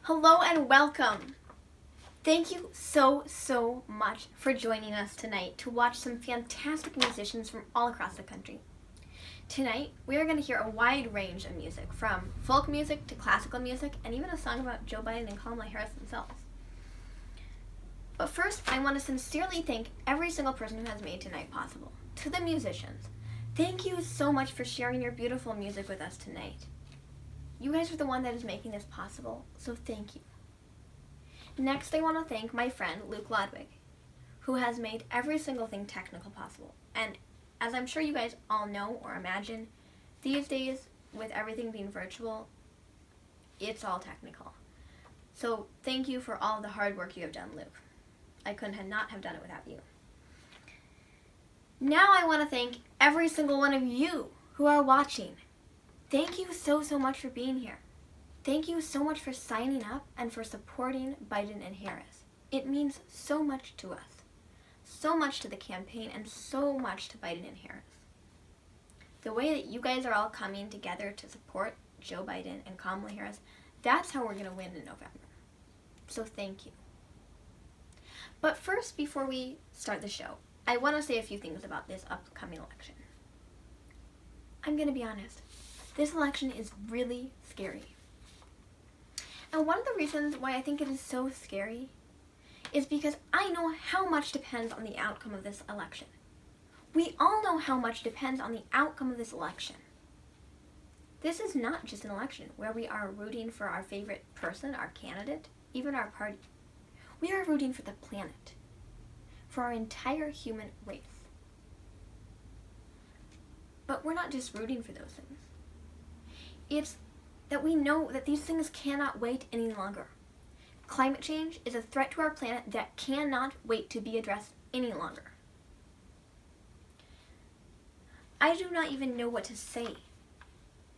Hello and welcome. Thank you so much for joining us tonight to watch some fantastic musicians from all across the country. Tonight, we are going to hear a wide range of music, from folk music to classical music, and even a song about Joe Biden and Kamala Harris themselves. But first, I want to sincerely thank every single person who has made tonight possible. To the musicians, thank you so much for sharing your beautiful music with us tonight. You guys are the one that is making this possible, so thank you. Next, I want to thank my friend Luke Lodwig, who has made every single thing technical possible. And as I'm sure you guys all know or imagine, these days, with everything being virtual, it's all technical. So thank you for all the hard work you have done, Luke. I couldn't not have done it without you. Now I want to thank every single one of you who are watching. Thank you so much for being here. Thank you so much for signing up and for supporting Biden and Harris. It means so much to us, so much to the campaign, and so much to Biden and Harris. The way that you guys are all coming together to support Joe Biden and Kamala Harris, that's how we're going to win in November. So thank you. But first, before we start the show, I want to say a few things about this upcoming election. I'm going to be honest. This election is really scary. And one of the reasons why I think it is so scary is because I know how much depends on the outcome of this election. We all know how much depends on the outcome of this election. This is not just an election where we are rooting for our favorite person, our candidate, even our party. We are rooting for the planet, for our entire human race. But we're not just rooting for those things. It's that we know that these things cannot wait any longer. Climate change is a threat to our planet that cannot wait to be addressed any longer. I do not even know what to say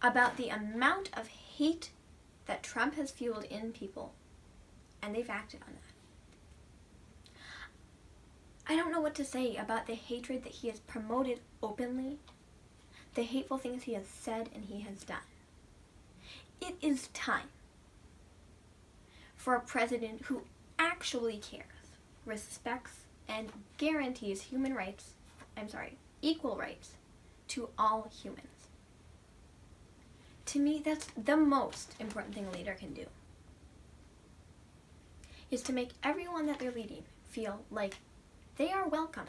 about the amount of hate that Trump has fueled in people, and they've acted on that. I don't know what to say about the hatred that he has promoted openly, the hateful things he has said and he has done. It is time for a president who actually cares, respects, and guarantees equal rights to all humans. To me, that's the most important thing a leader can do, is to make everyone that they're leading feel like they are welcome,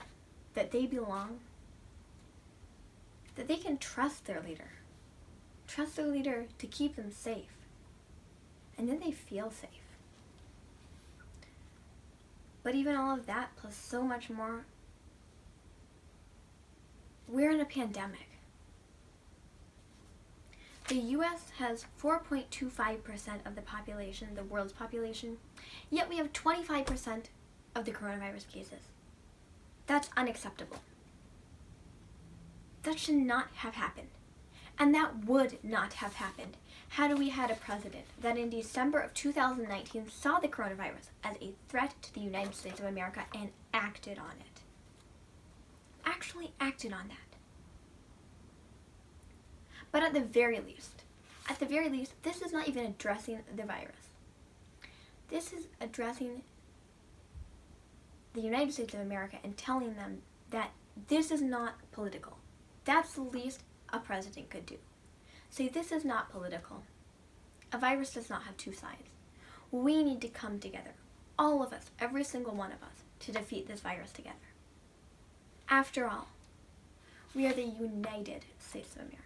that they belong, that they can trust their leader. Trust their leader to keep them safe. And then they feel safe. But even all of that, plus so much more, we're in a pandemic. The US has 4.25% of the population, the world's population, yet we have 25% of the coronavirus cases. That's unacceptable. That should not have happened. And that would not have happened had we had a president that in December of 2019 saw the coronavirus as a threat to the United States of America and acted on it. Actually acted on that. But at the very least, this is not even addressing the virus. This is addressing the United States of America and telling them that this is not political. That's the least a president could do. Say, this is not political. A virus does not have two sides. We need to come together, all of us, every single one of us, to defeat this virus together. After all, we are the United States of America.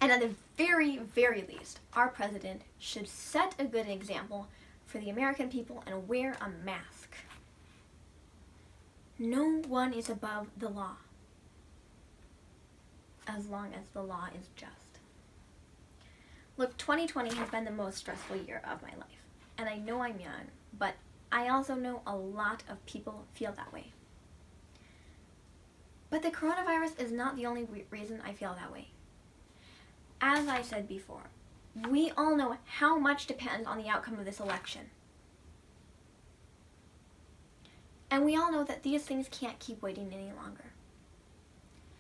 And at the very least, our president should set a good example for the American people and wear a mask. No one is above the law, as long as the law is just. Look, 2020 has been the most stressful year of my life. And I know I'm young, but I also know a lot of people feel that way. But the coronavirus is not the only reason I feel that way. As I said before, we all know how much depends on the outcome of this election. And we all know that these things can't keep waiting any longer.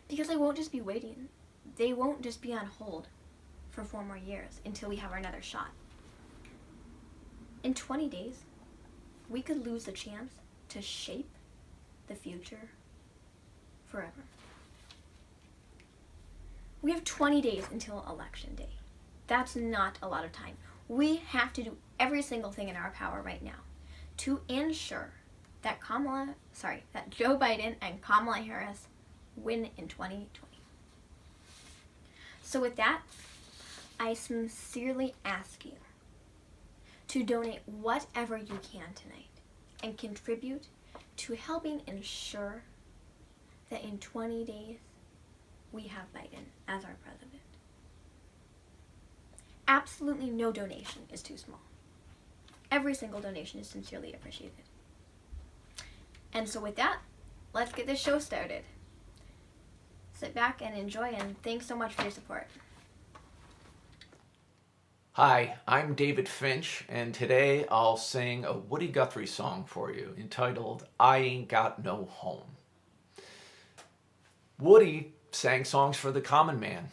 Because they won't just be waiting. They won't just be on hold for 4 more years until we have another shot. In 20 days, we could lose the chance to shape the future forever. We have 20 days until Election Day. That's not a lot of time. We have to do every single thing in our power right now to ensure that Joe Biden and Kamala Harris win in 2020. So with that, I sincerely ask you to donate whatever you can tonight and contribute to helping ensure that in 20 days we have Biden as our president. Absolutely no donation is too small. Every single donation is sincerely appreciated. And so with that, let's get this show started. Sit back and enjoy, and thanks so much for your support. Hi, I'm David Finch, and today I'll sing a Woody Guthrie song for you entitled I Ain't Got No Home. Woody sang songs for the common man.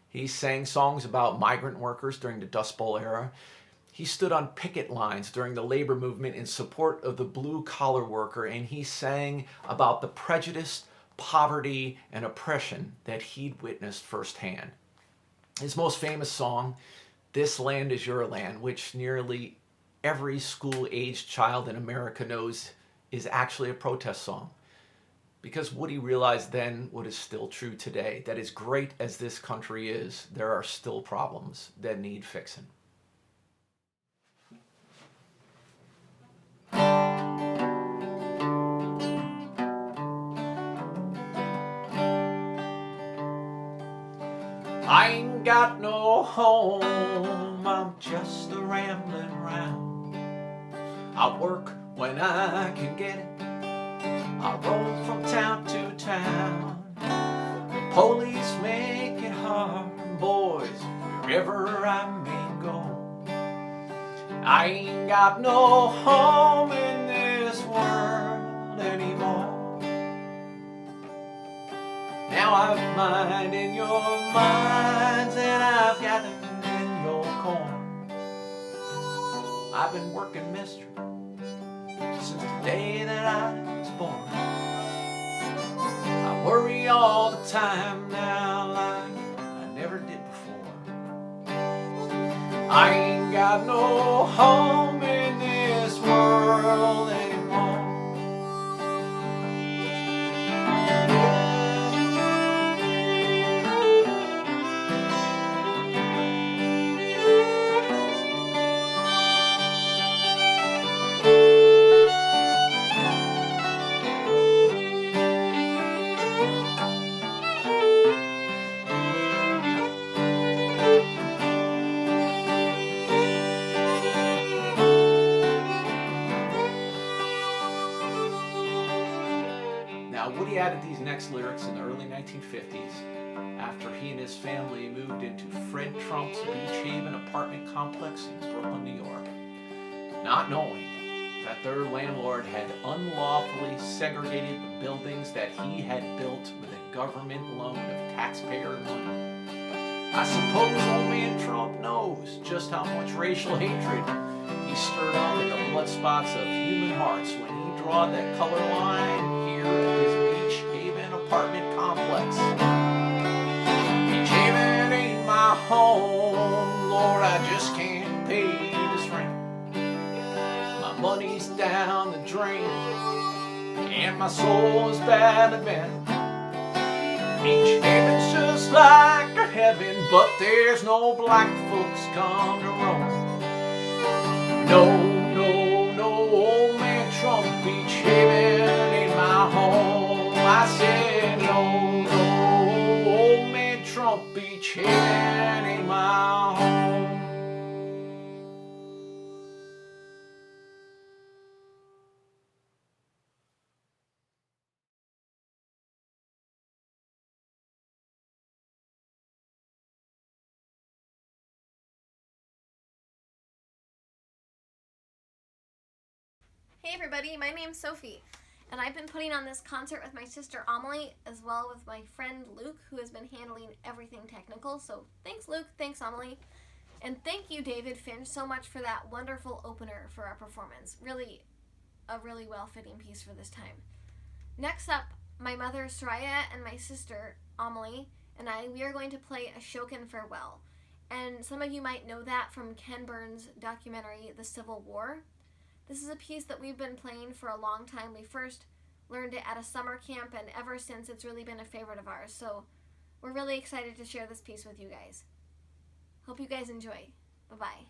He sang songs about migrant workers during the Dust Bowl era. He stood on picket lines during the labor movement in support of the blue-collar worker, and he sang about the prejudice, poverty, and oppression that he'd witnessed firsthand. His most famous song, This Land Is Your Land, which nearly every school-aged child in America knows, is actually a protest song. Because Woody realized then what is still true today, that as great as this country is, there are still problems that need fixing. I ain't got no home, I'm just a rambling round. I work when I can get it, I roam from town to town. The police make it hard, boys, wherever I may go. I ain't got no home in this world anymore. Now I've mined in your mines and I've gathered in your corn. I've been working mystery since the day that I was born. I worry all the time now like I never did before. I ain't got no home in this world anymore. Now, Woody added these next lyrics in the early 1950s after he and his family moved into Fred Trump's Beach Haven apartment complex in Brooklyn, New York, not knowing that their landlord had unlawfully segregated the buildings that he had built with a government loan of taxpayer money. I suppose old man Trump knows just how much racial hatred he stirred up in the blood spots of human hearts when he drawed that color line here in his Beach Haven apartment complex. Beach Haven ain't my home, Lord, I just can't pay this rent. My money's down the drain, and my soul is badly bent. Beach Haven's just like a heaven, but there's no black folks come to roam. No, no, no, old man Trump, Beach Haven ain't my home. I said no, no, old man Trump, Beach Haven ain't my home. Hey everybody, my name's Sophie, And I've been putting on this concert with my sister Amelie, as well with my friend Luke, who has been handling everything technical. So thanks, Luke. Thanks, Amelie. And thank you, David Finch, so much for that wonderful opener for our performance. Really, a really well-fitting piece for this time. Next up, my mother Soraya and my sister Amelie and we are going to play Ashokan Farewell. And some of you might know that from Ken Burns' documentary, The Civil War. This is a piece that we've been playing for a long time. We first learned it at a summer camp, and ever since it's really been a favorite of ours. So we're really excited to share this piece with you guys. Hope you guys enjoy. Bye-bye.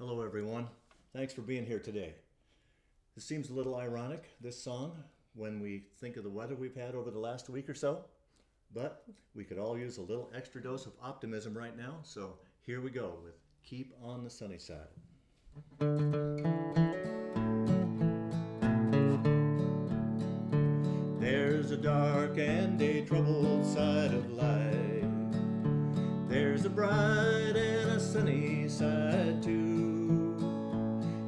Hello, everyone. Thanks for being here today. This seems a little ironic, this song, when we think of the weather we've had over the last week or so, but we could all use a little extra dose of optimism right now, so here we go with Keep on the Sunny Side. There's a dark and a troubled side of life. There's a bright and a sunny side too.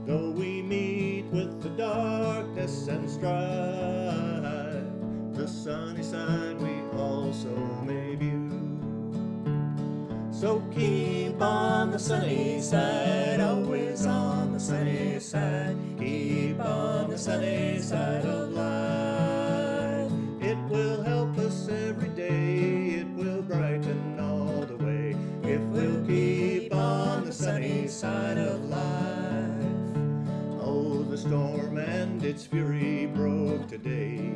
Though we meet with the darkness and strife, the sunny side we also may view. So keep on the sunny side, always on the sunny side. Keep on the sunny side of life. It will help us every day, it will brighten all the way, if we'll keep on the sunny side of life. Oh, the storm and its fury broke today,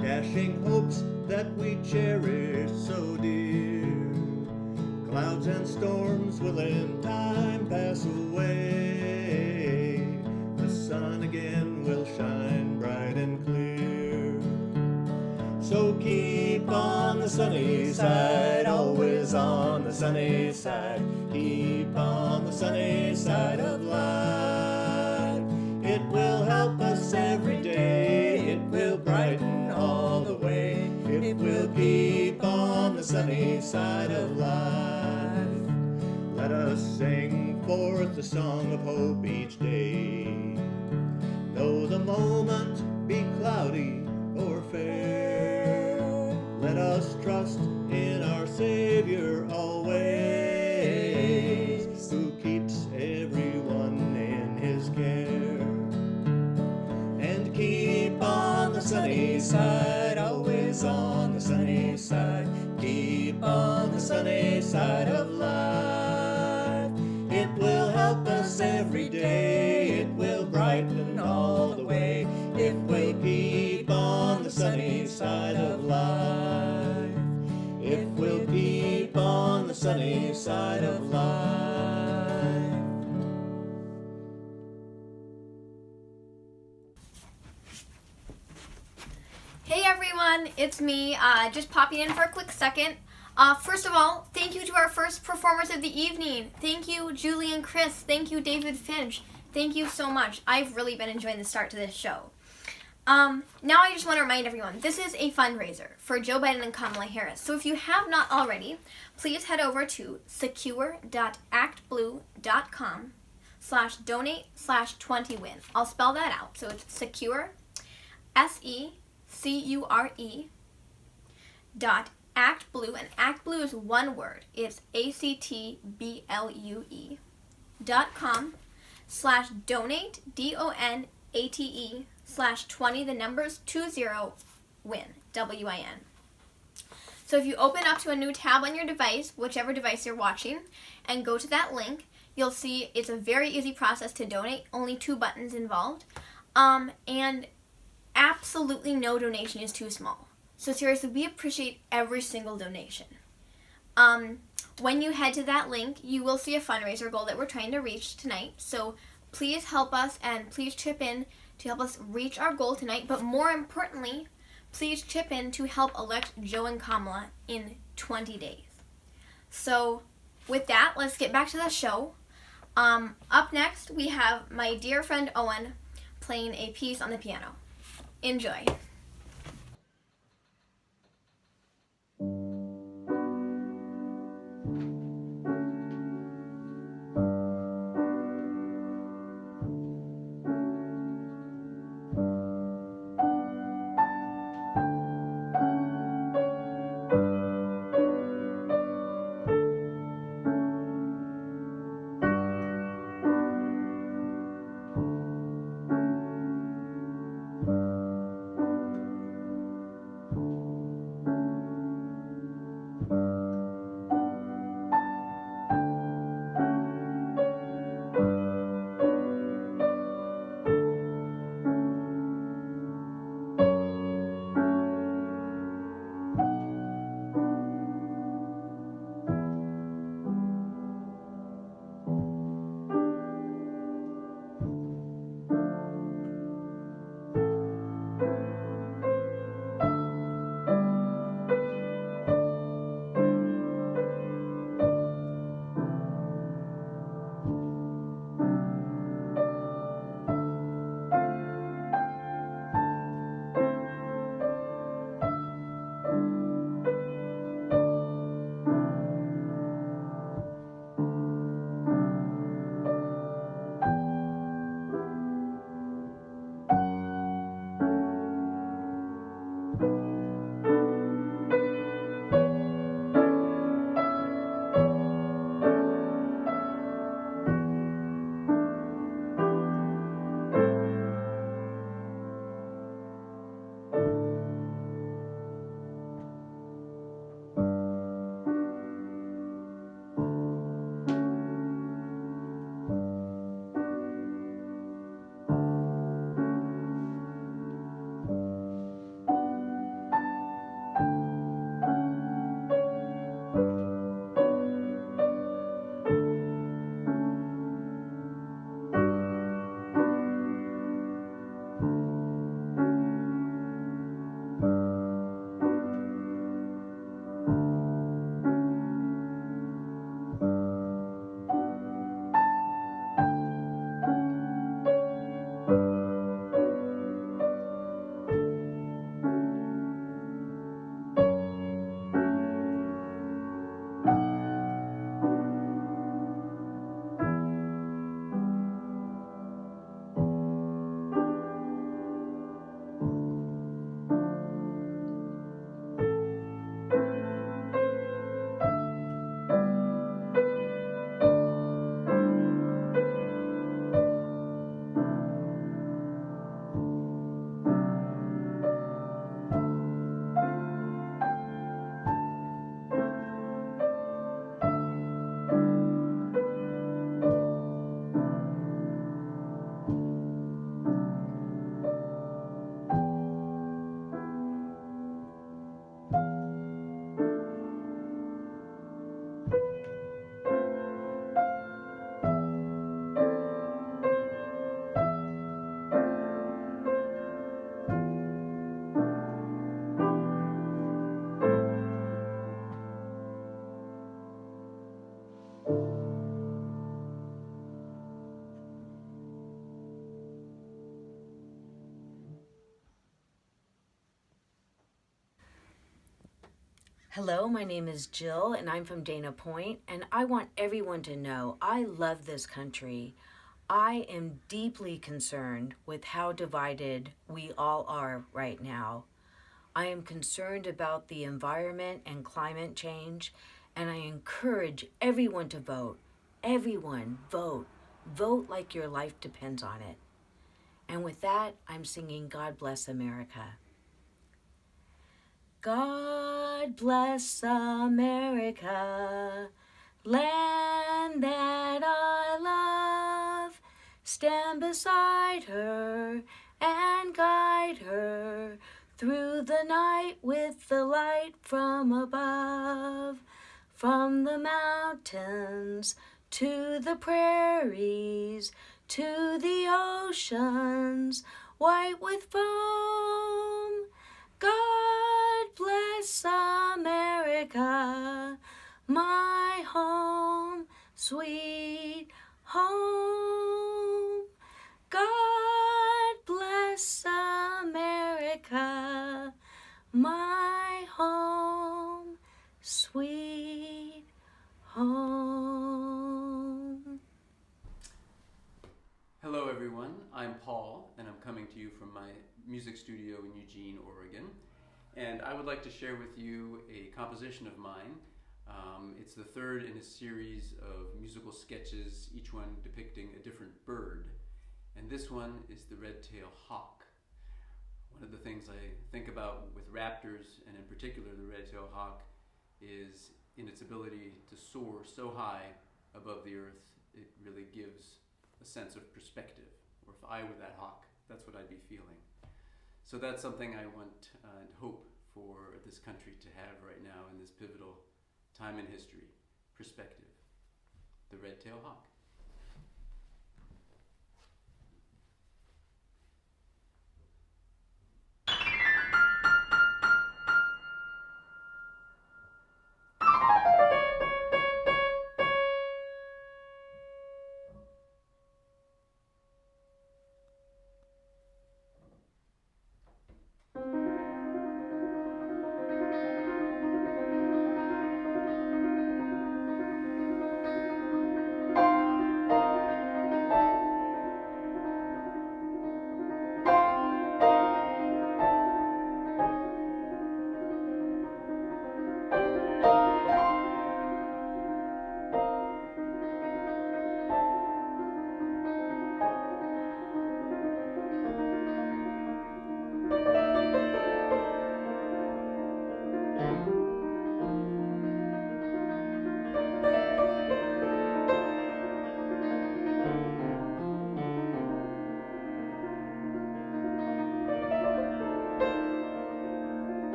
dashing hopes that we cherish so dear. Clouds and storms will in time pass away. The sun again will shine bright and clear. So keep on the sunny side, always on the sunny side. Keep on the sunny side of life. It will help us every day, it will brighten all the way, if we'll keep on the sunny side of life. Let us sing forth the song of hope each day, though the moment be cloudy or fair. Let us trust in our Savior always, who keeps everyone in his care. And keep on the sunny side, always on the sunny side. Keep on the sunny side of life. It will help us every day, it will brighten all the way, if we'll keep on the sunny side of life. If we'll keep on the sunny side of life. Hey everyone, it's me, just popping in for a quick second. First of all, thank you to our first performers of the evening. Thank you, Julie and Chris. Thank you, David Finch. Thank you so much. I've really been enjoying the start to this show. Now I just want to remind everyone, this is a fundraiser for Joe Biden and Kamala Harris. So if you have not already, please head over to secure.actblue.com/donate/20win. I'll spell that out. So it's secure, SECURE .actblue, and ActBlue is one word. It's ActBlue.com/donate DONATE/20 the numbers 20win WIN. So if you open up to a new tab on your device, whichever device you're watching, and go to that link, you'll see it's a very easy process to donate. Only 2 buttons involved, and absolutely no donation is too small. So seriously, we appreciate every single donation. When you head to that link, you will see a fundraiser goal that we're trying to reach tonight. So please help us and please chip in to help us reach our goal tonight. But more importantly, please chip in to help elect Joe and Kamala in 20 days. So with that, let's get back to the show. Up next, we have my dear friend Owen playing a piece on the piano. Enjoy. Hello, my name is Jill, and I'm from Dana Point, and I want everyone to know I love this country. I am deeply concerned with how divided we all are right now. I am concerned about the environment and climate change, and I encourage everyone to vote. Everyone, vote. Vote like your life depends on it. And with that, I'm singing God Bless America. God bless America, land that I love. Stand beside her and guide her through the night with the light from above. From the mountains to the prairies to the oceans white with foam. God bless America, my home, sweet home. God bless America, my home, sweet home. Hello everyone, I'm Paul and I'm coming to you from my music studio in Eugene, Oregon. And I would like to share with you a composition of mine. It's the third in a series of musical sketches, each one depicting a different bird. And this one is the red-tailed hawk. One of the things I think about with raptors, and in particular the red-tailed hawk, is in its ability to soar so high above the earth, it really gives a sense of perspective. Or if I were that hawk, that's what I'd be feeling. So that's something I want and hope for this country to have right now in this pivotal time in history. Perspective. The red-tailed hawk.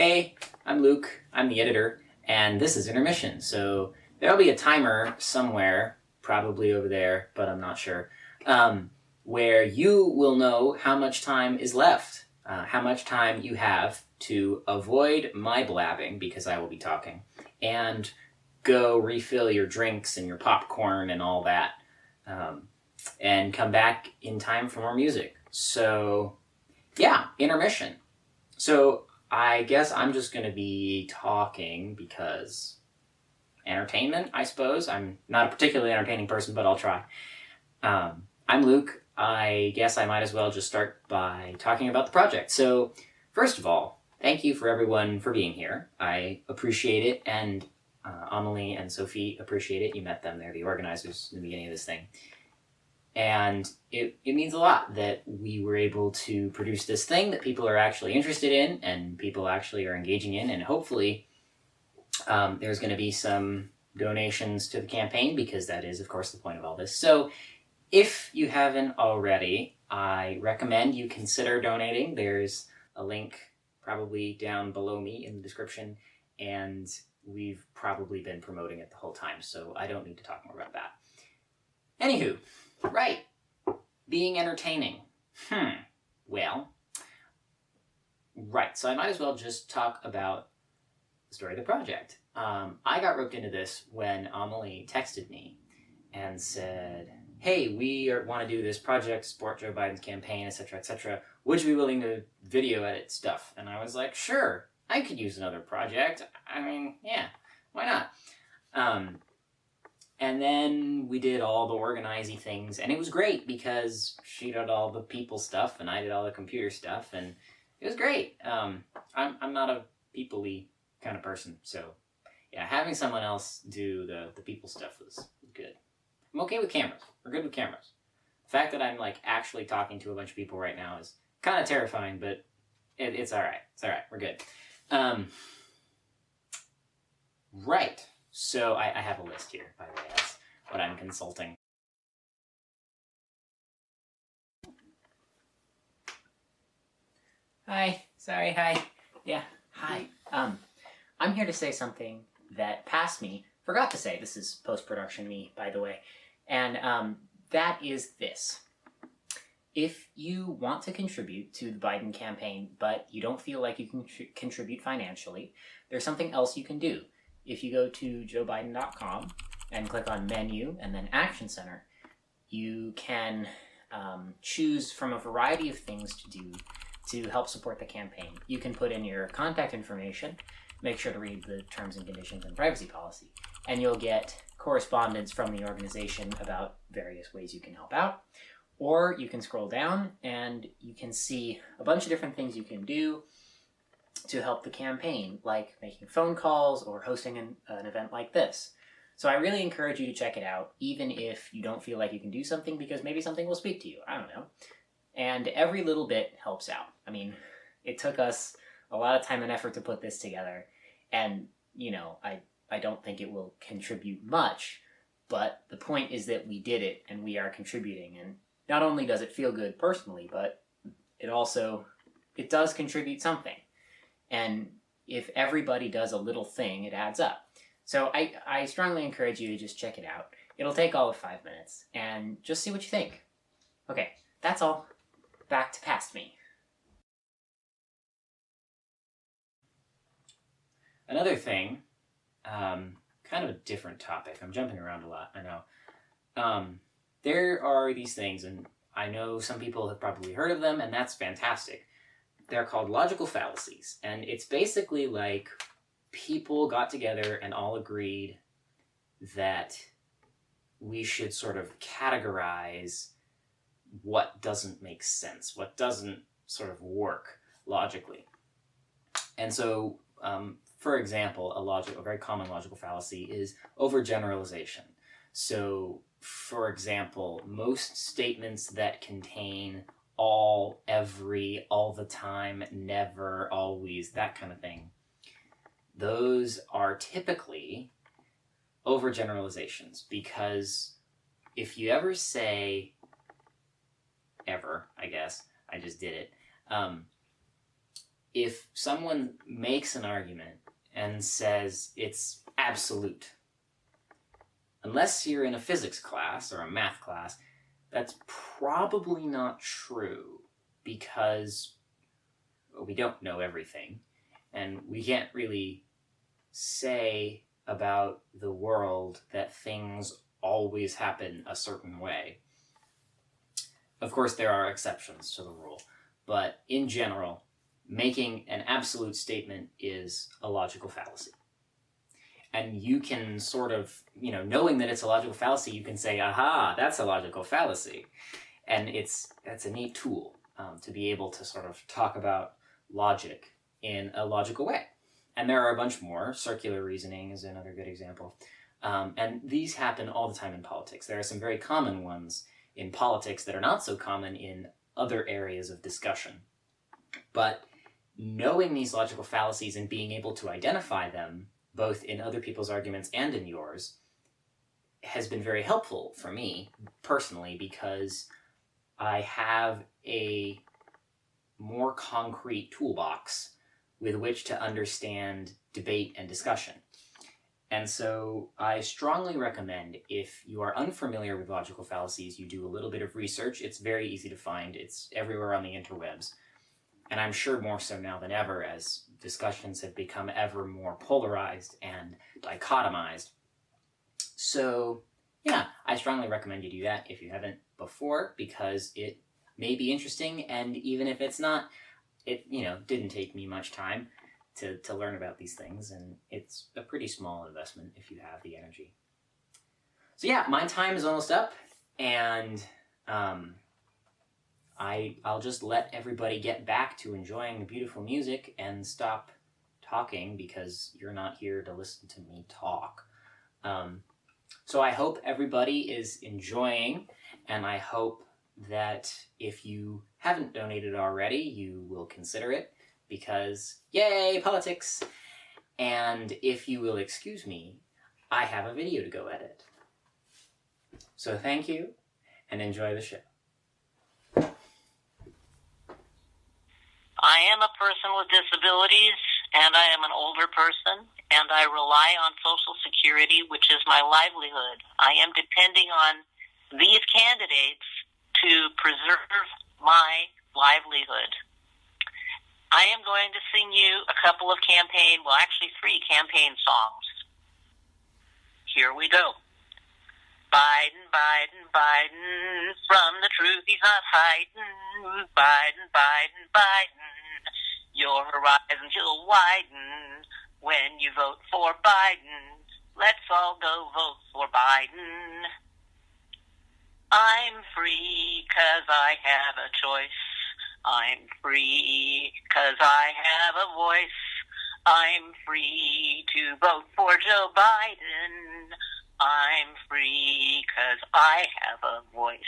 Hey, I'm Luke, I'm the editor, and this is Intermission. So there'll be a timer somewhere, probably over there, but I'm not sure, where you will know how much time is left, how much time you have to avoid my blabbing, because I will be talking, and go refill your drinks and your popcorn and all that, and come back in time for more music. So, yeah, intermission. So, I guess I'm just going to be talking because entertainment, I suppose. I'm not a particularly entertaining person, but I'll try. I'm Luke. I guess I might as well just start by talking about the project. So, first of all, thank you for everyone for being here. I appreciate it, and Amelie and Sophie appreciate it. You met them. They're the organizers in the beginning of this thing. And it means a lot that we were able to produce this thing that people are actually interested in and people actually are engaging in. And hopefully there's going to be some donations to the campaign, because that is, of course, the point of all this. So if you haven't already, I recommend you consider donating. There's a link probably down below me in the description, and we've probably been promoting it the whole time, so I don't need to talk more about that. Anywho, right, being entertaining. Well, right, so I might as well just talk about the story of the project. I got roped into this when Amelie texted me and said, hey, we want to do this project, support Joe Biden's campaign, etc., etc. Would you be willing to video edit stuff? And I was like, sure, I could use another project. I mean, yeah, why not? And then we did all the organizing things, and it was great because she did all the people stuff and I did all the computer stuff, and it was great. I'm not a people-y kind of person, so yeah, having someone else do the people stuff was good. I'm okay with cameras. We're good with cameras. The fact that I'm like actually talking to a bunch of people right now is kind of terrifying, but it's all right. It's all right. We're good. Right. So I have a list here, by the way. That's what I'm consulting. Hi. Sorry, hi. Yeah, hi. I'm here to say something that past me forgot to say. This is post-production me, by the way. And that is this. If you want to contribute to the Biden campaign, but you don't feel like you can contribute financially, there's something else you can do. If you go to joebiden.com and click on Menu and then Action Center, you can choose from a variety of things to do to help support the campaign. You can put in your contact information, make sure to read the terms and conditions and privacy policy, and you'll get correspondence from the organization about various ways you can help out. Or you can scroll down and you can see a bunch of different things you can do to help the campaign, like making phone calls or hosting an event like this. So I really encourage you to check it out, even if you don't feel like you can do something, because maybe something will speak to you. I don't know. And every little bit helps out. I mean, it took us a lot of time and effort to put this together, and, you know, I don't think it will contribute much, but the point is that we did it and we are contributing, and not only does it feel good personally, but it does contribute something. And if everybody does a little thing, it adds up. So I strongly encourage you to just check it out. It'll take all of 5 minutes, and just see what you think. Okay, that's all. Back to past me. Another thing, kind of a different topic. I'm jumping around a lot, I know. There are these things, and I know some people have probably heard of them, and that's fantastic. They're called logical fallacies, and it's basically like people got together and all agreed that we should sort of categorize what doesn't make sense, what doesn't sort of work logically. And so, for example, a very common logical fallacy is overgeneralization. So, for example, most statements that contain all, every, all the time, never, always, that kind of thing, those are typically overgeneralizations, because if you ever say ever, I guess, I just did it, if someone makes an argument and says it's absolute, unless you're in a physics class or a math class, that's probably not true, because we don't know everything, and we can't really say about the world that things always happen a certain way. Of course, there are exceptions to the rule, but in general, making an absolute statement is a logical fallacy. And you can sort of, knowing that it's a logical fallacy, you can say, aha, that's a logical fallacy. And that's a neat tool to be able to sort of talk about logic in a logical way. And there are a bunch more. Circular reasoning is another good example. And these happen all the time in politics. There are some very common ones in politics that are not so common in other areas of discussion. But knowing these logical fallacies and being able to identify them, both in other people's arguments and in yours, has been very helpful for me personally, because I have a more concrete toolbox with which to understand debate and discussion. And so I strongly recommend, if you are unfamiliar with logical fallacies, you do a little bit of research. It's very easy to find. It's everywhere on the interwebs. And I'm sure more so now than ever, as discussions have become ever more polarized and dichotomized. So, yeah, I strongly recommend you do that if you haven't before, because it may be interesting, and even if it's not, it didn't take me much time to learn about these things, and it's a pretty small investment if you have the energy. So yeah, my time is almost up, and I'll just let everybody get back to enjoying the beautiful music and stop talking, because you're not here to listen to me talk. So I hope everybody is enjoying, and I hope that if you haven't donated already, you will consider it, because yay, politics! And if you will excuse me, I have a video to go edit. So thank you, and enjoy the show. I am a person with disabilities, and I am an older person, and I rely on Social Security, which is my livelihood. I am depending on these candidates to preserve my livelihood. I am going to sing you a couple of three campaign songs. Here we go. Biden, Biden, Biden, from the truth he's not hiding. Biden, Biden, Biden, your horizons will widen when you vote for Biden. Let's all go vote for Biden. I'm free 'cause I have a choice. I'm free 'cause I have a voice. I'm free to vote for Joe Biden. I'm free 'cause I have a voice.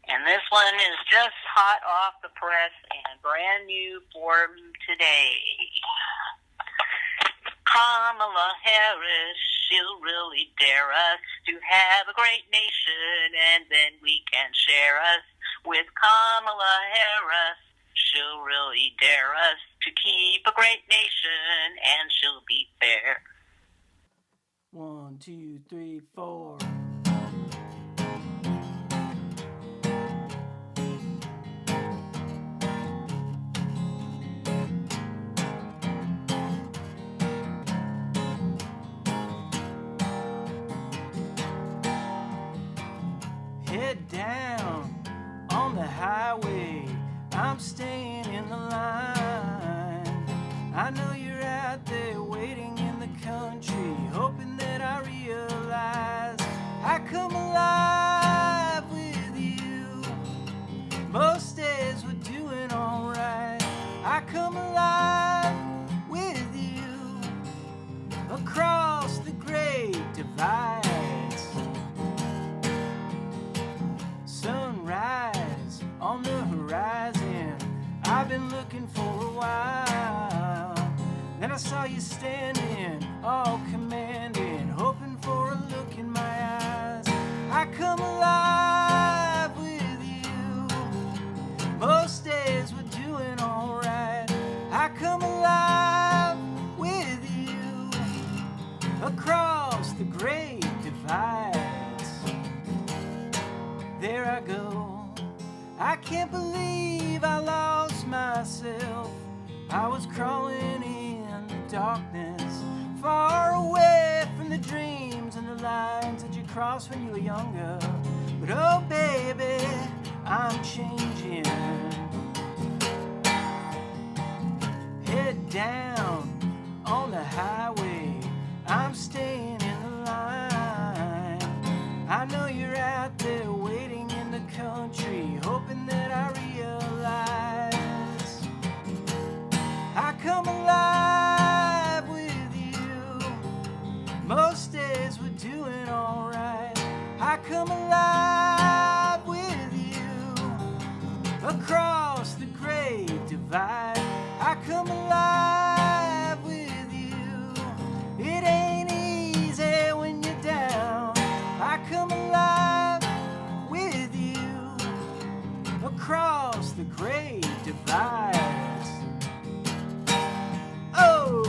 And this one is just hot off the press and brand new for today. Kamala Harris, she'll really dare us to have a great nation, and then we can share us with Kamala Harris. She'll really dare us to keep a great nation, and she'll be fair. 1, 2, 3, 4. Head down on the highway, I'm staying in the line. I know you're out there waiting in the country, hoping that I realize I come alive with you. Most days we're doing alright. I come alive with you across the great divides. Sunrise on the horizon, I've been looking for a while. Then I saw you standing, all commanding, hoping for a look in my eyes. I come alive with you. Most days we're doing alright. come alive with you across the great divides. There I go, I can't believe I lost myself. I was crawling in the darkness, far away from the dreams and the lines that you crossed when you were younger. But oh baby, I'm changing. Head down on the highway, I'm staying in the line. I know you're out there waiting in the country, hoping that I realize I come alive with you. Most days we're doing alright. I come alive with you across the great divide. I come alive with you. It ain't easy when you're down. I come alive with you across the great divide. Oh!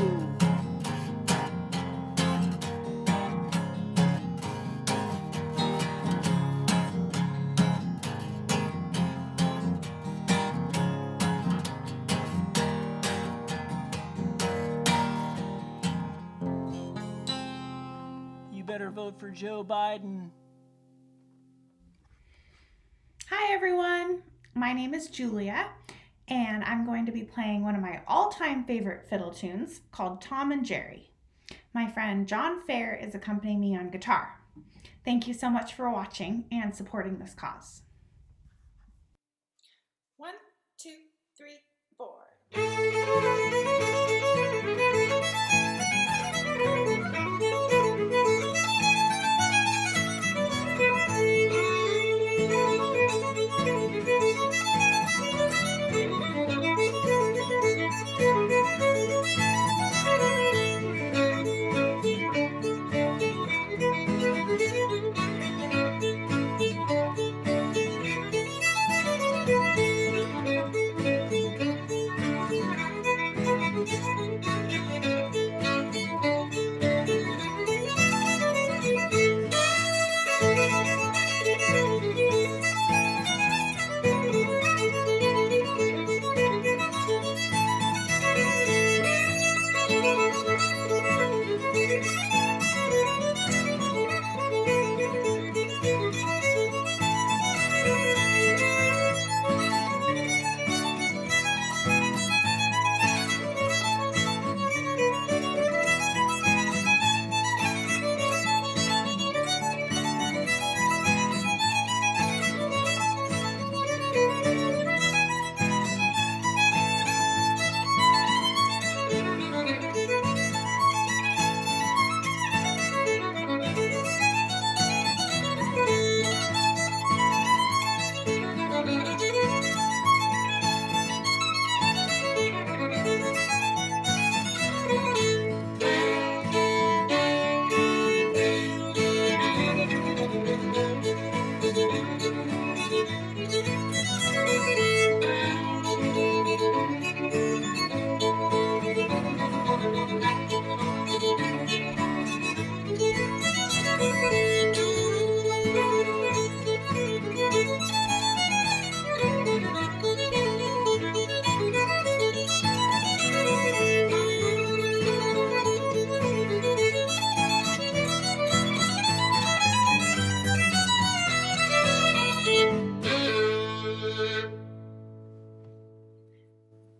You better vote for Joe Biden. Hi everyone, my name is Julia, and I'm going to be playing one of my all-time favorite fiddle tunes called Tom and Jerry. My friend John Fair is accompanying me on guitar. Thank you so much for watching and supporting this cause. 1, 2, 3, 4.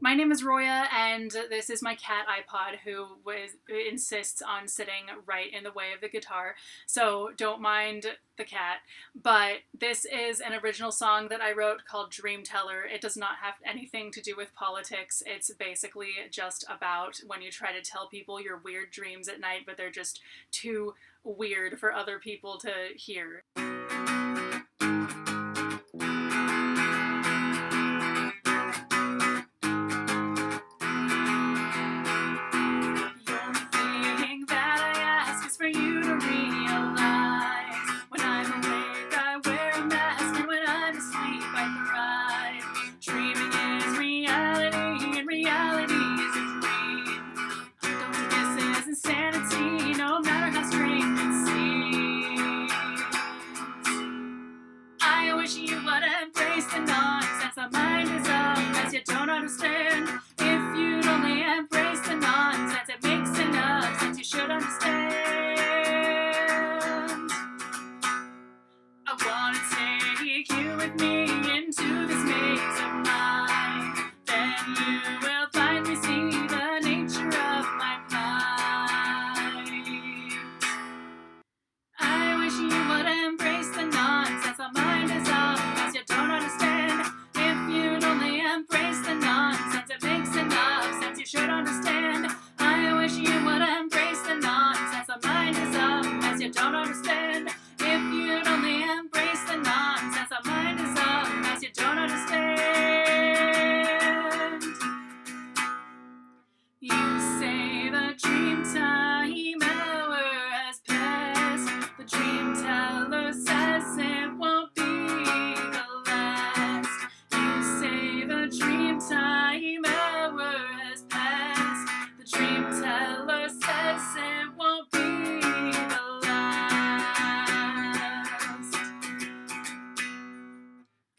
My name is Roya, and this is my cat iPod, who insists on sitting right in the way of the guitar, so don't mind the cat. But this is an original song that I wrote called Dream Teller. It does not have anything to do with politics. It's basically just about when you try to tell people your weird dreams at night, but they're just too weird for other people to hear. For you to realize when I'm awake I wear a mask, and when I'm asleep I thrive. Dreaming is reality and reality is understand. If you'd only embrace the nonsense, it makes enough sense. You should understand. I wanna take you with me into this maze of mine. Then you will finally see the nature of my mind. I wish you would embrace the nonsense. My mind is up, as you don't understand. If you'd only embrace the nonsense, it makes enough sense. You should understand. I wish you would embrace the nonsense. My mind is up, as you don't understand. If you'd only embrace the nonsense, my mind is up, as you don't understand. You say the dream time hour has passed. The dream teller says it won't be the last. You say the dream time hour has passed. The dream teller says it won't be the last.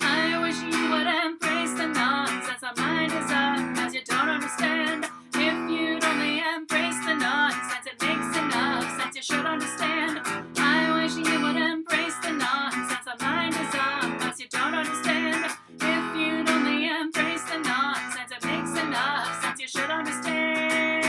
I wish you would embrace the nonsense. My mind is up, as you don't understand. If you'd only embrace the nonsense, it makes enough sense. You should understand. I wish you would embrace the nonsense. My mind is up, as you don't understand. If you'd only embrace the nonsense, it makes enough sense. You should understand.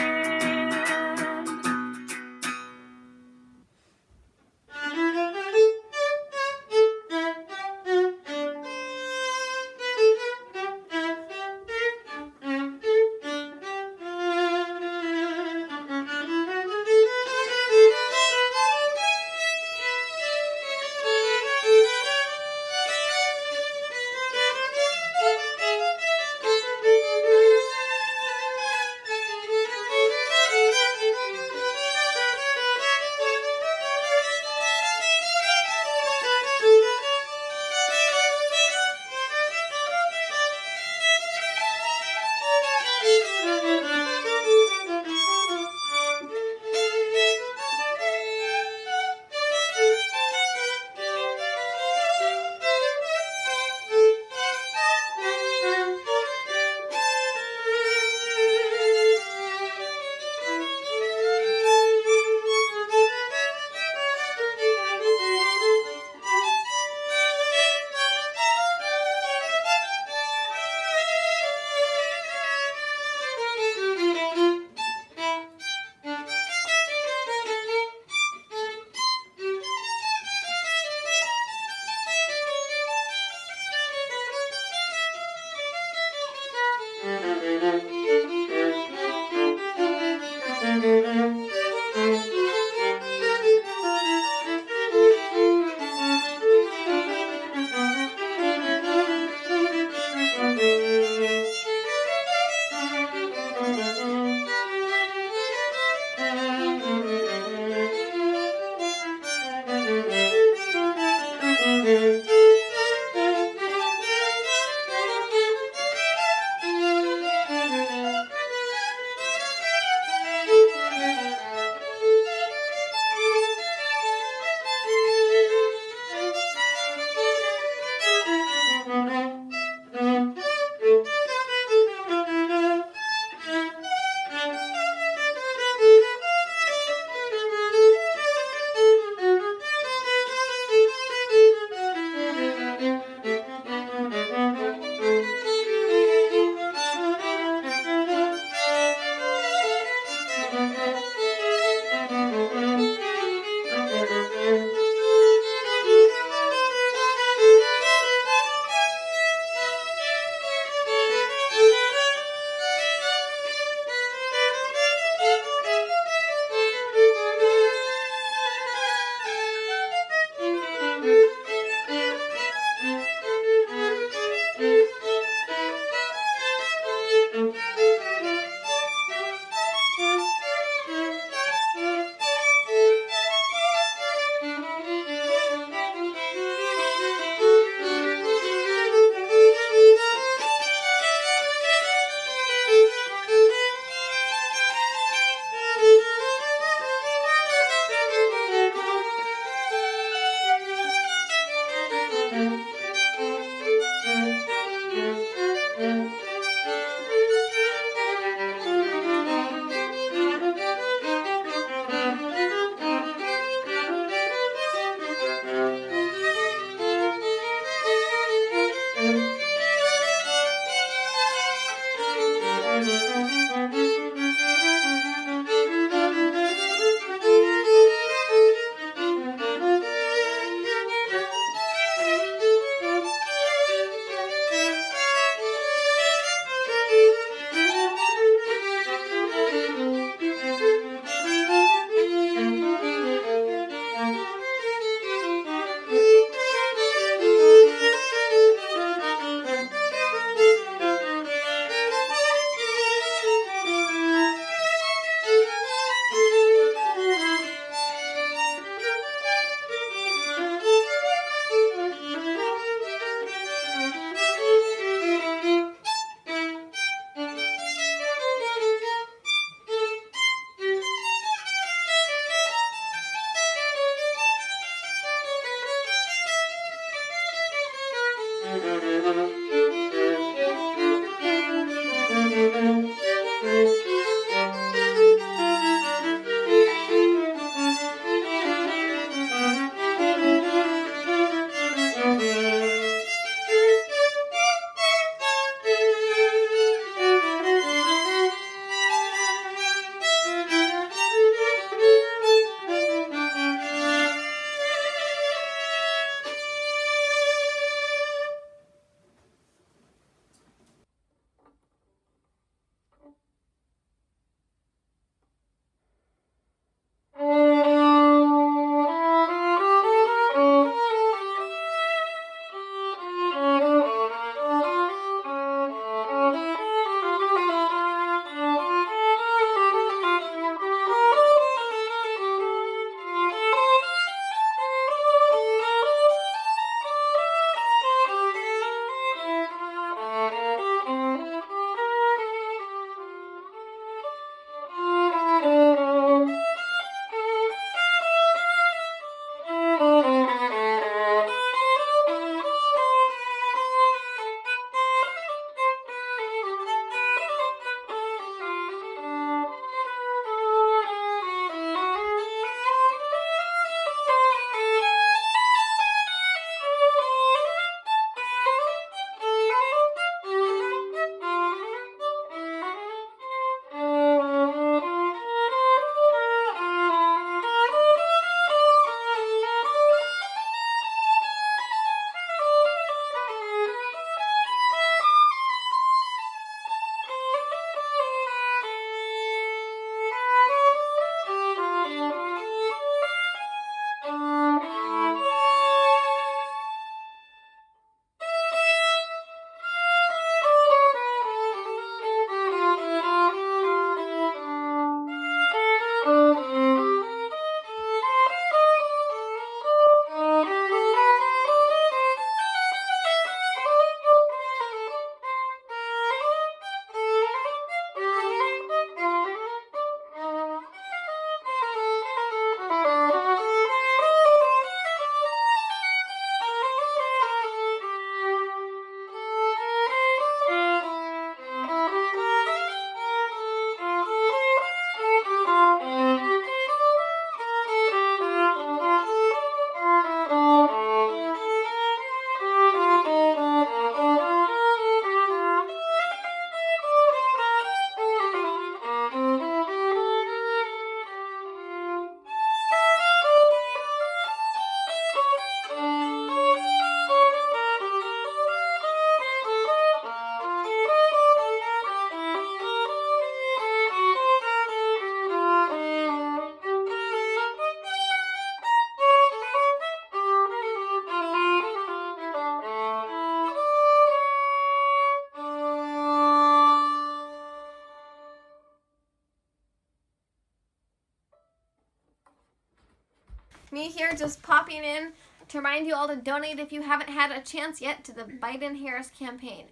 Me here just popping in to remind you all to donate if you haven't had a chance yet to the Biden-Harris campaign.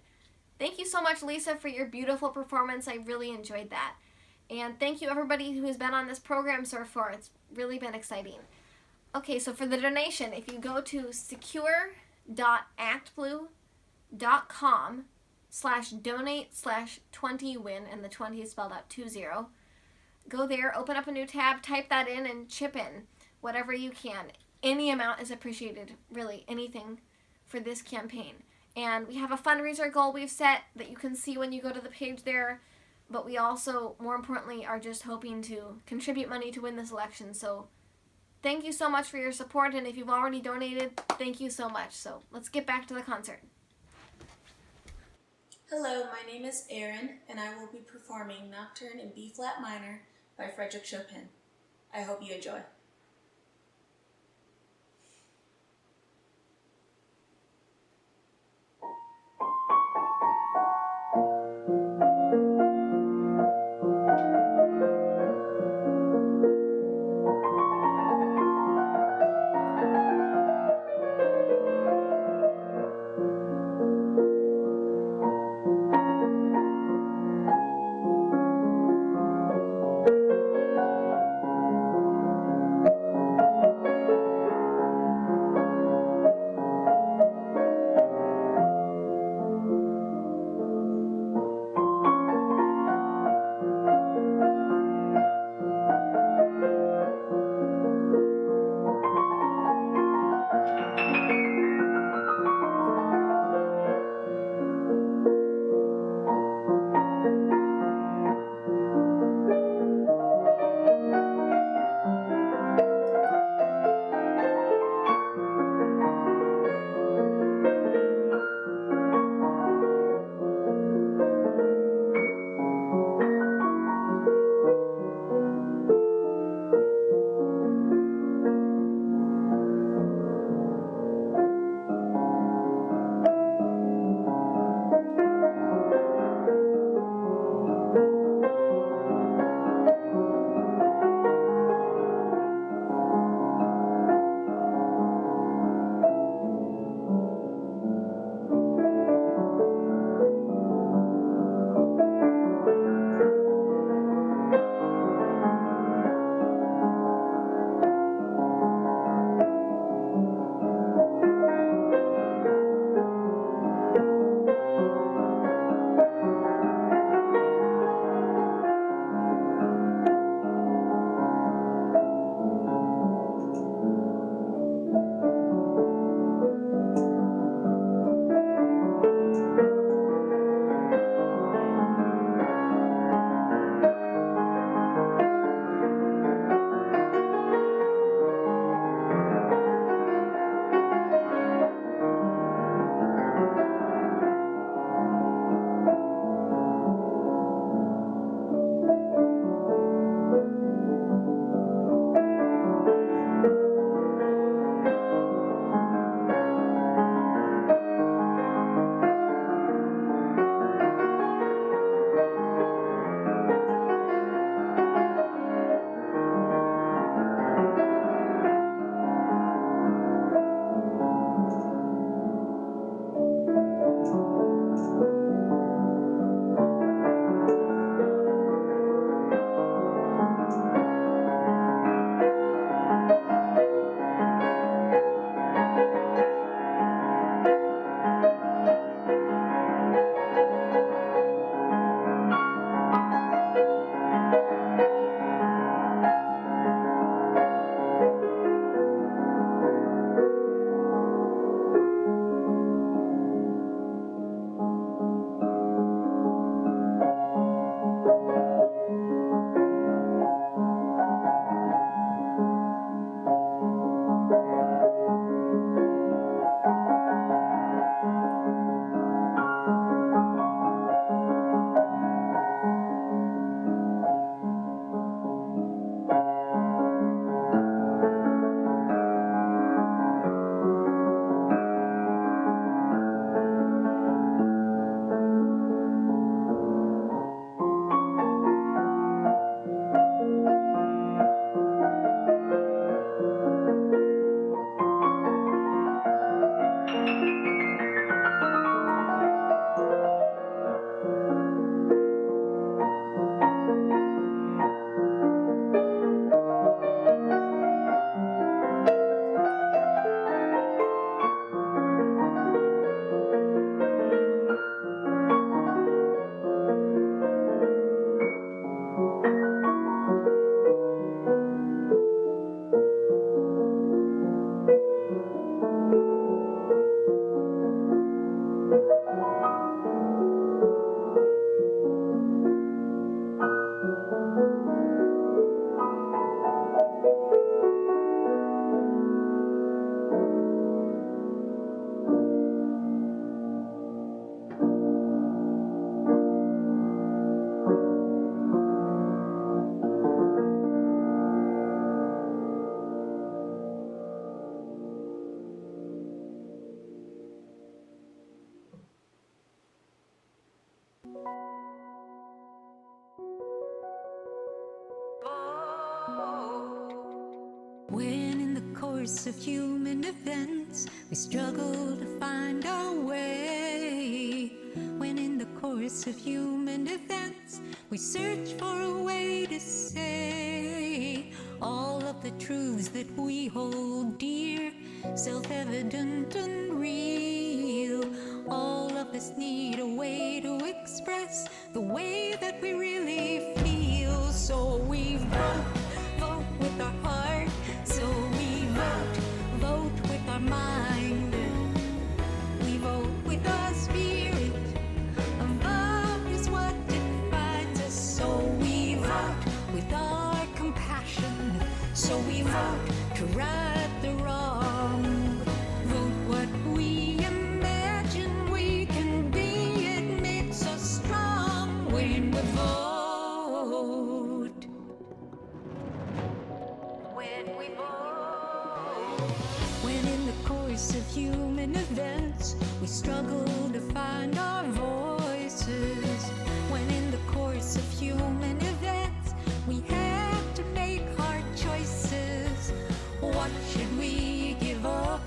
Thank you so much, Lisa, for your beautiful performance. I really enjoyed that. And thank you, everybody who has been on this program so far. It's really been exciting. Okay, so for the donation, if you go to secure.actblue.com/donate/20win, and the 20 is spelled out 20, go there, open up a new tab, type that in, and chip in whatever you can. Any amount is appreciated, really, anything for this campaign. And we have a fundraiser goal we've set that you can see when you go to the page there, but we also, more importantly, are just hoping to contribute money to win this election. So thank you so much for your support, and if you've already donated, thank you so much. So let's get back to the concert. Hello, my name is Erin, and I will be performing Nocturne in B-flat minor by Frédéric Chopin. I hope you enjoy. When in the course of human events we struggle to find our way. When in the course of human events we search for a way to say all of the truths that we hold dear, self-evident and real. All of us need a way to express the way that we really feel. So we vote with our heart. So we vote with our mind. We vote with our spirit. A vote is what defines us. So we vote with our compassion. So we vote to right the wrong. Vote what we imagine we can be. It makes us strong when we vote. When we vote. When in the course of human events we struggle to find our voices. When in the course of human events we have to make hard choices. What should we give up?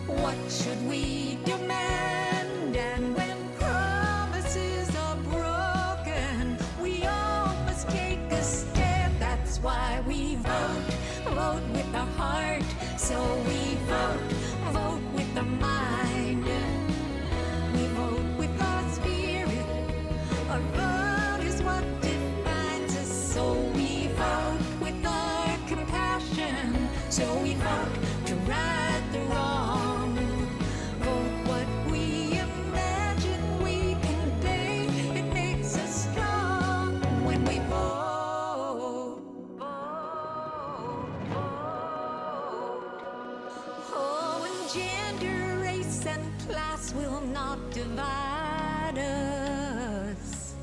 What should we demand? And when promises are broken, we all must take a stand. That's why we vote with our heart. So we vote with our mind. We vote with our spirit. Our vote is what defines us. So we vote with our compassion. So we vote to right the wrong. Vote what we imagine we can be. It makes us strong when we vote. Oh, and gender, race, and class will not divide us.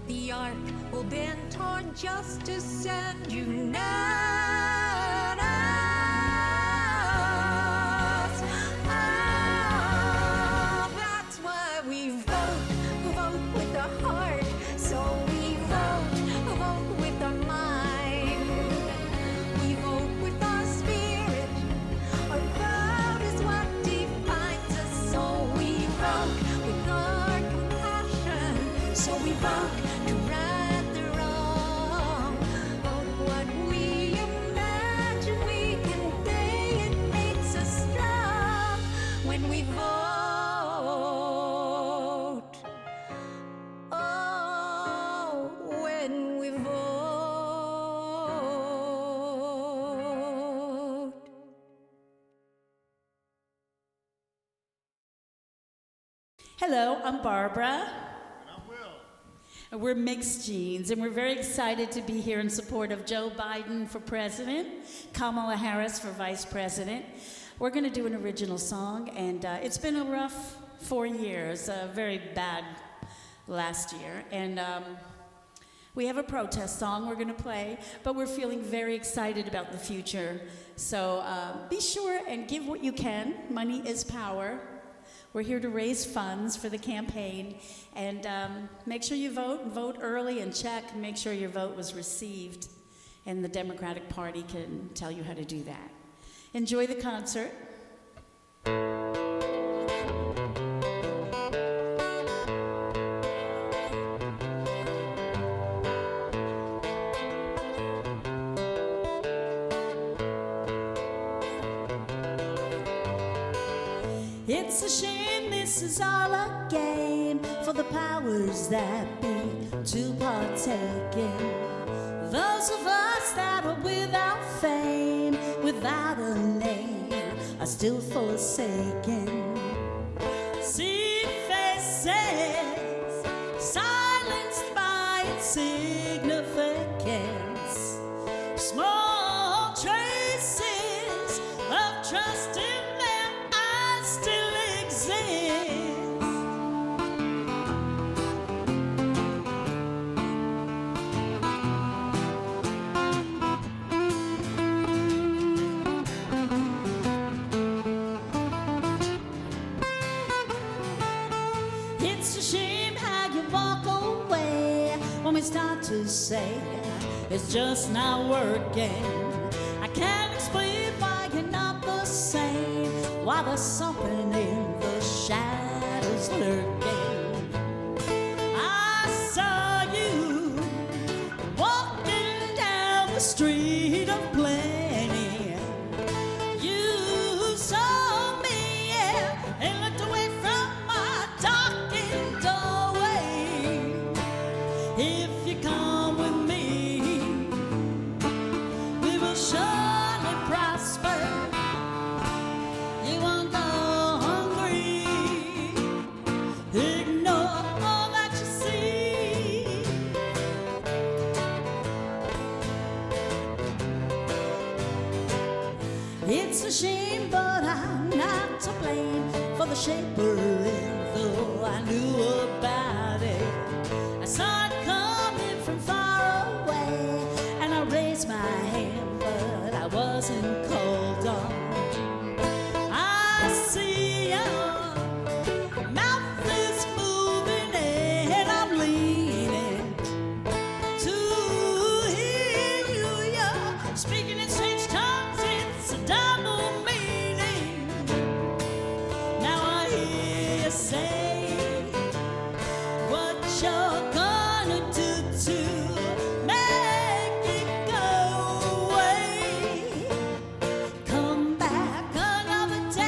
The arc will bend toward justice and unite us. Ah, that's why we vote with our heart. So we vote with our mind. We vote with our spirit. Our vote is what defines us. So we vote with our compassion. So we vote to right the wrong. Vote what we imagine we can be. It makes us strong when we vote. Oh, when we vote. Hello, I'm Barbara. And we're Mixed Genes, and we're very excited to be here in support of Joe Biden for president, Kamala Harris for vice president. We're going to do an original song, and it's been a rough 4 years, very bad last year. And we have a protest song we're going to play, but we're feeling very excited about the future. So be sure and give what you can. Money is power. We're here to raise funds for the campaign, and make sure you vote, and vote early, and check, and make sure your vote was received, and the Democratic Party can tell you how to do that. Enjoy the concert. It's a shame this is all a game for the powers that be to partake in. Those of us that are without fame, without a name, are still forsaken. See faces silenced by insignificance. Small traces of trust in their eyes still exist. It's a shame how you walk away when we start to say it's just not working. I can't explain why you're not the same, why there's something in the shadows lurking. I saw you walking down the street of plenty. You saw me, yeah, and looked away from my darkened doorway. If you come with me, we will surely prosper. You won't go hungry. Ignore all that you see. It's a shame, but I'm not to blame for the shape we're in, though I knew about it. I saw it coming from far away, and I raised my hand, but I wasn't called on. I see your mouth is moving, and I'm leaning to hear you. You're speaking in strange tongues, it's a double meaning. Now I hear you say what you're gonna do to make it go away. Come back another day.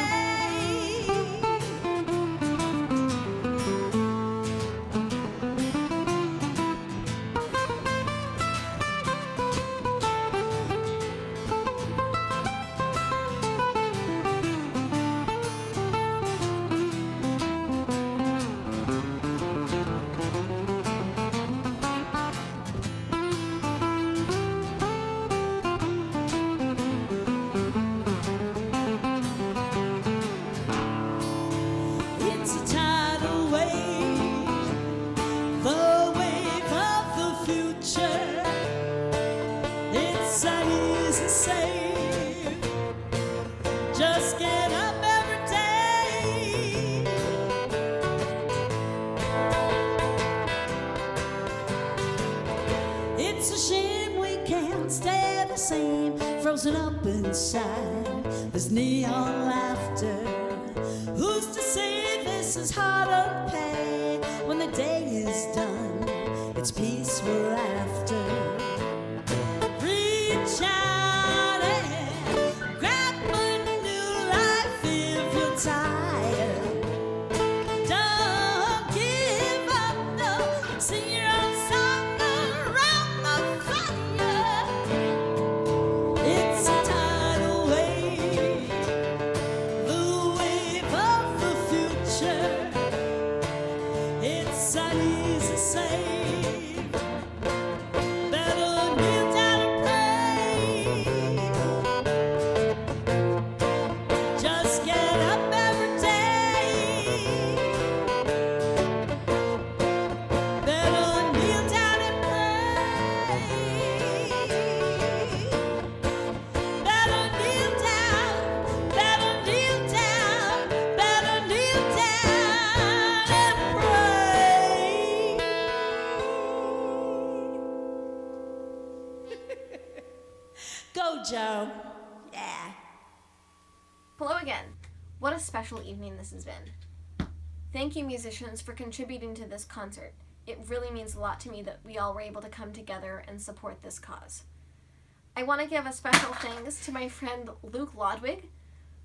It's a tidal wave, the wave of the future. It's an easy save. Just get up every day. It's a shame we can't stay the same, frozen up inside this neon laughter. Who's to say this is harder pay when the day is done? It's peace we're after. Reach out and grab a new life if you're tired. Don't give up, no. Sing your own song around the fire. It's a tidal wave, the wave of the future. It's an easy save. Better kneel down and pray. Just get up every day. Better kneel down and pray. Better kneel down, better kneel down, better kneel down and pray. Go, Joe. Yeah. Hello again. What a special evening this has been. Thank you, musicians, for contributing to this concert. It really means a lot to me that we all were able to come together and support this cause. I want to give a special thanks to my friend Luke Lodwig,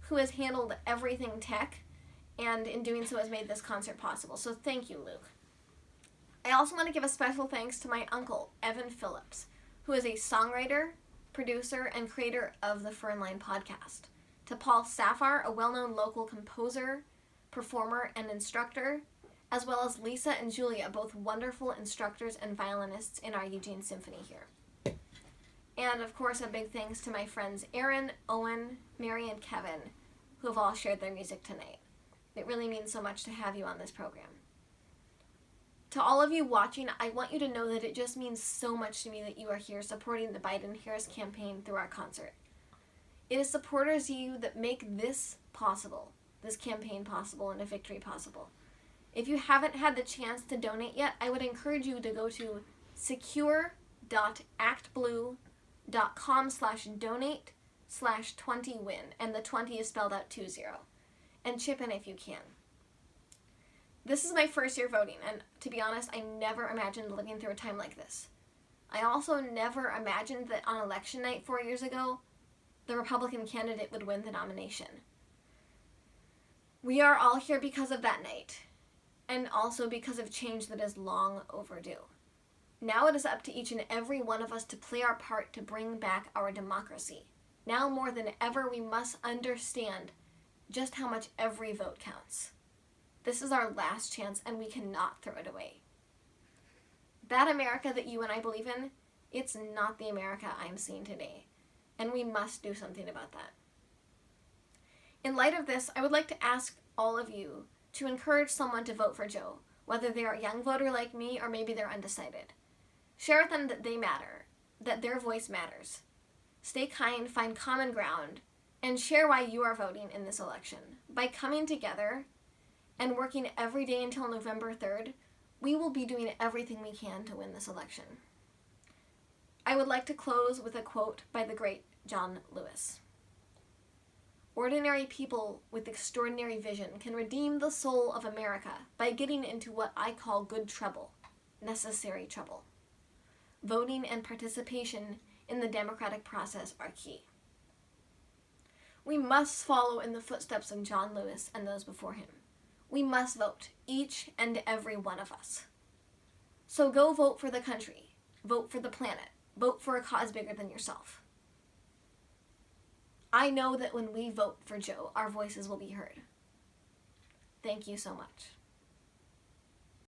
who has handled everything tech, and in doing so has made this concert possible. So thank you, Luke. I also want to give a special thanks to my uncle, Evan Phillips, who is a songwriter, producer, and creator of the Fernline podcast. To Paul Safar, a well-known local composer, performer, and instructor, as well as Lisa and Julia, both wonderful instructors and violinists in our Eugene Symphony here. And of course, a big thanks to my friends Aaron, Owen, Mary, and Kevin, who have all shared their music tonight. It really means so much to have you on this program. To all of you watching, I want you to know that it just means so much to me that you are here supporting the Biden-Harris campaign through our concert. It is supporters you that make this possible, this campaign possible, and a victory possible. If you haven't had the chance to donate yet, I would encourage you to go to secure.bbc.com www.actblue.com/donate/20win, and the 20 is spelled out 20. And chip in if you can. This is my first year voting, and to be honest, I never imagined living through a time like this. I also never imagined that on election night 4 years ago, the Republican candidate would win the nomination. We are all here because of that night, and also because of change that is long overdue. Now it is up to each and every one of us to play our part to bring back our democracy. Now more than ever, we must understand just how much every vote counts. This is our last chance, and we cannot throw it away. That America that you and I believe in, it's not the America I'm seeing today, and we must do something about that. In light of this, I would like to ask all of you to encourage someone to vote for Joe, whether they're a young voter like me or maybe they're undecided. Share with them that they matter, that their voice matters. Stay kind, find common ground, and share why you are voting in this election. By coming together and working every day until November 3rd, we will be doing everything we can to win this election. I would like to close with a quote by the great John Lewis. Ordinary people with extraordinary vision can redeem the soul of America by getting into what I call good trouble, necessary trouble. Voting and participation in the democratic process are key. We must follow in the footsteps of John Lewis and those before him. We must vote, each and every one of us. So go vote for the country, vote for the planet, vote for a cause bigger than yourself. I know that when we vote for Joe, our voices will be heard. Thank you so much.